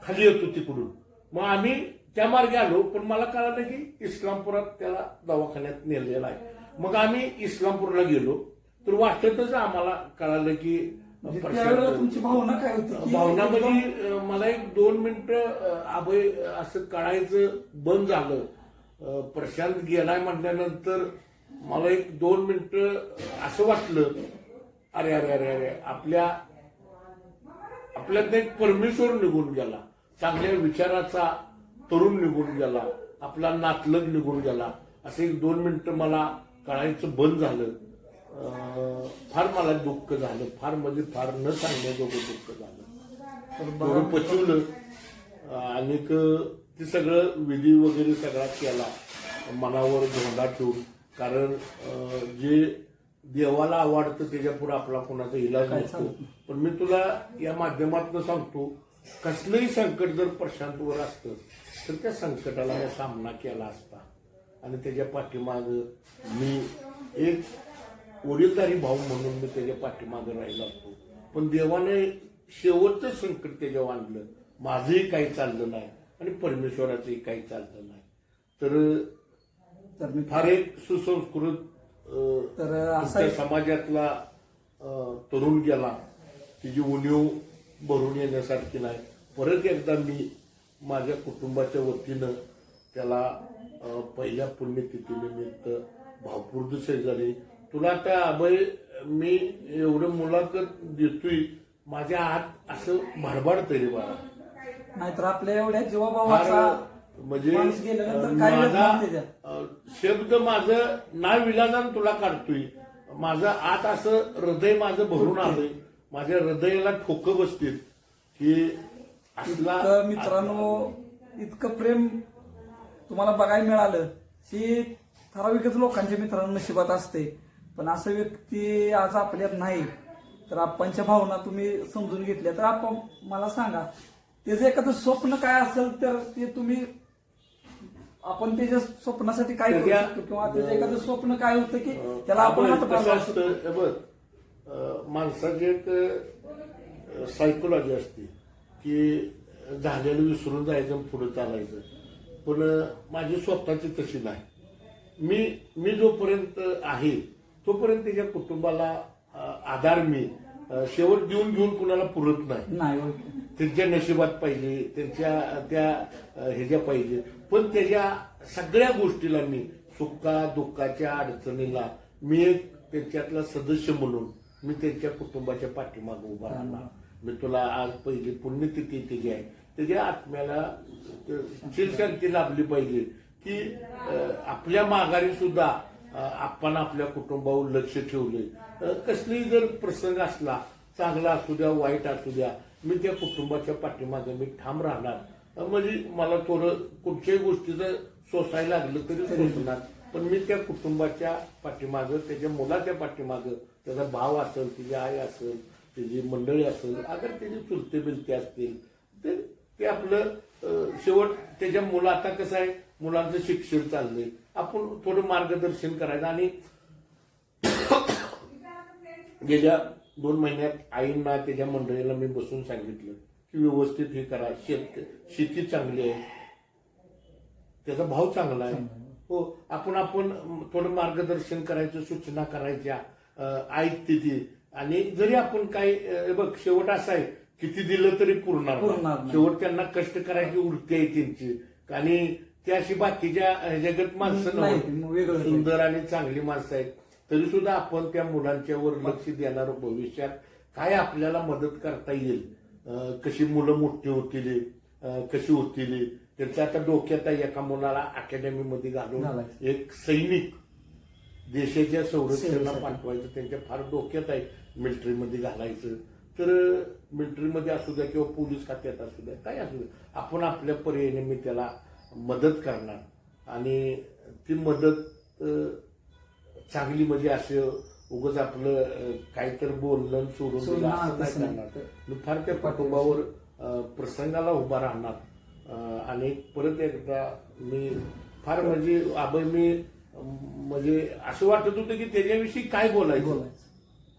खाली येतो तिकडून मग आम्ही त्या मार्गे आलो पण मला कळालं की इस्लामपुरात त्याला दवाखान्यात नेलेला आहे मग आम्ही इस्लामपूरला गेलो तर वाटतच आम्हाला कळालं की तुमची भावना काय होती भावना म्हणजे मला एक 2 मिनिटं अभय असं कळायचं बंद झालं प्रशांत गेलाय म्हटल्यानंतर मला एक 2 मिनिटं असं वाटलं अरे अरे अरे अरे आपल्यात एक परमेश्वर निघून गेला चांगल्या विचाराचा तरुण निघून गेला आपला नातलग निघून गेला असं एक 2 मिनिटं मला कळायचं बंद झालं. फार मला दुःख झालं फार म्हणजे फार न सांगण्याजोगं दुःख झालं थोडं पचवलं आणि ते सगळं विधी वगैरे सगळा केला मनावर धोंडा ठेवून कारण जे देवाला आवडतं त्याच्यापुढे आपला कोणाचा इलाज नसतो. पण मी तुला या माध्यमातून सांगतो कसलंही संकट जर प्रशांतवर असतं तर त्या संकटाला मी सामना केला असता आणि त्याच्या पाठीमाग मी एक वडीलधारी भाऊ म्हणून मी त्याच्या पाठीमागे राहिला असतो. पण देवाने शेवटचं संकट त्याच्यावर आणलं माझंही काही चाललं नाही आणि परमेश्वराचंही काही चाललं नाही तर मी फार एक सुसंस्कृत तर समाजातला तरुण गेला तिची उणीव भरून येण्यासारखी नाही. परत एकदा मी माझ्या कुटुंबाच्या वतीनं त्याला पहिल्या पुण्यतिथीनिमित्त भावपूर्ण शेजारी तुला आता अभय मी एवढं मुलाखत देतोय माझ्या आत असं भडभड तरी बाळा नाहीतर आपल्या एवढ्या जीवाभावाचा म्हणजे माझा शब्द माझं नाव विलाजान तुला काढतोय माझं आत असं हृदय माझं भरून आलंय माझ्या हृदयाला ठोकं बसतील की असला मित्रांनो इतकं प्रेम तुम्हाला बघायला मिळालं की ठराविकच लोकांच्या मित्रांनो नशिबात असते पण असं व्यक्ती आज आपल्यात नाही. तर आपणच्या भावना तुम्ही समजून घेतल्या तर आपण मला सांगा त्याचं एखादं स्वप्न काय असेल तर ते तुम्ही आपण त्याच्या स्वप्नासाठी काय करू शकतो किंवा त्याचं एखादं स्वप्न काय होतं की त्याला आपण माणसाची एक सायकोलॉजी असते की झालेलं विसरून जायचं पुढे चालायचं पण माझी स्वतःची तशी नाही. मी जोपर्यंत आहे तोपर्यंत त्याच्या कुटुंबाला आधार मी शेवट देऊन घेऊन कुणाला पुरत नाही. त्यांच्या नशिबात पाहिजे त्यांच्या त्या ह्याच्या पाहिजे पण त्याच्या सगळ्या गोष्टीला मी सुखा दुःखाच्या अडचणीला मी एक त्यांच्यातला सदस्य म्हणून मी त्यांच्या कुटुंबाच्या पाठीमागे उभा राहणार. मी तुला आज पहिली पुण्यतिथी त्याची आहे त्याच्या आत्म्याला चिरशांती लाभली पाहिजे की आपल्या माघारी सुद्धा आपण आपल्या कुटुंबावर लक्ष ठेवले, कसलीही जर प्रसंग असला, चांगला असू द्या वाईट असू द्या, मी त्या कुटुंबाच्या पाठीमागे मी ठाम राहणार. म्हणजे मला थोडं कुठच्याही गोष्टीचं सोसायला लागलं तरी सोसणार, पण मी त्या कुटुंबाच्या पाठीमागं, त्याच्या मुलाच्या पाठीमागं, त्याचा भाव असेल, तिची आई असेल, त्याची मंडळी असेल, अगर त्याचे चुलते बिलते असतील तर ते आपलं शेवट त्याच्या मुलं, आता कसं आहे मुलांचं शिक्षण चाललंय, आपण थोडं मार्गदर्शन करायचं. आणि गेल्या 2 महिन्यात आईंना त्याच्या मंडळीला मी बसून सांगितलं की व्यवस्थित हे करा, शेती चांगली आहे, त्याचा भाव चांगला आहे, हो आपण थोडं मार्गदर्शन करायचं, सूचना करायच्या, ऐकते ती. आणि जरी आपण काही बघ, शेवट असा आहे किती दिलं तरी पुरणार नाही. शेवट त्यांना कष्ट करायची वृत्ती आहे त्यांची. आणि ती अशी बाकीच्या जगत माणसं नव्हती, सुंदर आणि चांगली माणसं आहेत. तरी सुद्धा आपण त्या मुलांच्यावर लक्ष देणार, भविष्यात काय आपल्याला मदत करता येईल, कशी मुलं मोठी होतील, कशी होतील, त्यांचं आता डोक्यात आहे एका मुलाला अकॅडमीमध्ये घालून एक सैनिक देशाच्या संरक्षणाला पाठवायचं, त्यांच्या फार डोक्यात आहे मिलिटरीमध्ये घालायचं. तर मिलिटरीमध्ये असू द्या किंवा पोलीस खात्यात असू द्या, काय असू द्या, आपण आपल्या पर्यायाने मी त्याला मदत करणार. आणि ती मदत चांगली, म्हणजे असं उगाच आपलं काहीतरी बोलणं सोडून दिलं असं नाही करणार. मी फार त्या कुटुंबावर प्रसंगाला उभा राहणार. आणि परत एकदा मी फार म्हणजे मी म्हणजे असं वाटत होतं की त्याच्याविषयी काय बोलायचं.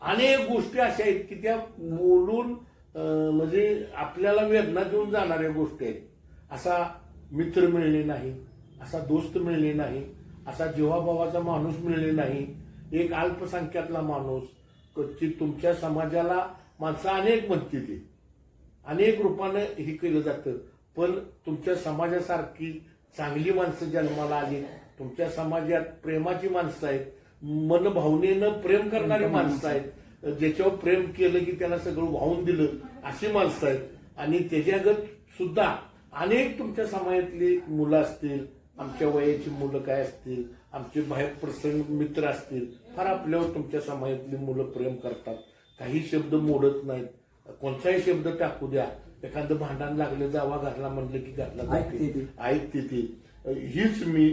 अनेक गोष्टी अशा आहेत की त्या बोलून म्हणजे आपल्याला वेदना देऊन जाणाऱ्या गोष्टी आहेत. असा मित्र मिळले नाही, असा दोस्त मिळले नाही, असा जीवाभावाचा माणूस मिळले नाही, एक अल्पसंख्यातला माणूस. तुमच्या समाजाला माणसं अनेक म्हणते ते, अनेक रूपानं हे केलं जातं, पण तुमच्या समाजासारखी चांगली माणसं जन्माला आली, तुमच्या समाजात प्रेमाची माणसं आहेत, मनभावनेनं प्रेम करणारी माणसं आहेत, ज्याच्यावर प्रेम केलं की त्याला सगळं वाहून दिलं अशी माणसं आहेत. आणि त्याच्यागत सुद्धा अनेक तुमच्या समाजातली मुलं असतील, आमच्या वयाची मुलं काय असतील, आमचे बाहेर प्रसंग मित्र असतील, फार आपल्यावर तुमच्या समाजातली मुलं प्रेम करतात. काही शब्द मोडत नाहीत, कोणताही शब्द टाकू द्या, एखादं भांडण लागलं जावा घरला म्हणलं की घरला ऐकते ती. हीच मी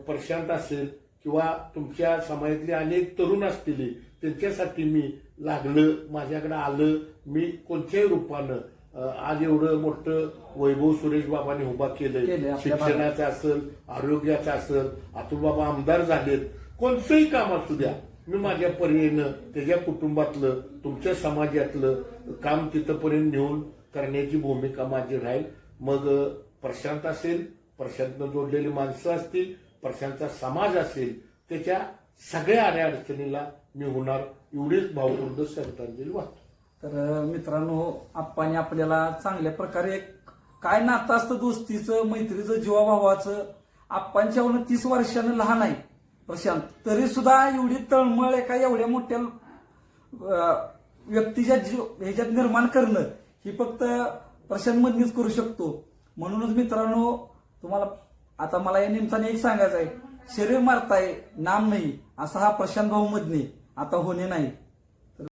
प्रशांत असेल किंवा तुमच्या समाजातले अनेक तरुण असतील, त्यांच्यासाठी मी लागलं, माझ्याकडे आलं, मी कोणत्याही रूपानं आज एवढं मोठं वैभव सुरेश बाबांनी उभा केलंय, शिक्षणाचं असेल, आरोग्याचं असेल, अतुल बाबा आमदार झालेत, कोणतंही काम असू द्या, मी माझ्या पर्यायनं त्याच्या कुटुंबातलं, तुमच्या समाजातलं काम तिथपर्यंत नेऊन करण्याची भूमिका माझी राहील. मग प्रशांत असेल, प्रशांतनं जोडलेली माणसं असतील, प्रशांतचा समाज असेल, त्याच्या सगळ्या अडचणीला मी होणार, एवढीच भावपूर्ण श्रद्धांजली वाटतो. तर मित्रांनो, आप्पाने आपल्याला चांगल्या प्रकारे काय नातं असतं दोस्तीचं, मैत्रीचं, जीवाभावाचं. आप्पांच्यावरून 30 वर्षानं लहान आहे प्रशांत, तरी सुद्धा एवढी तळमळ एका एवढ्या मोठ्या व्यक्तीच्या ह्याच्यात निर्माण करणं ही फक्त प्रशांत मधनीच करू शकतो. म्हणूनच मित्रांनो, तुम्हाला आता मला या निमित्ताने एक सांगायचं आहे, शरीर मारताय नाम नाही, असा हा प्रशांत भाऊ मधने आता होणे नाही.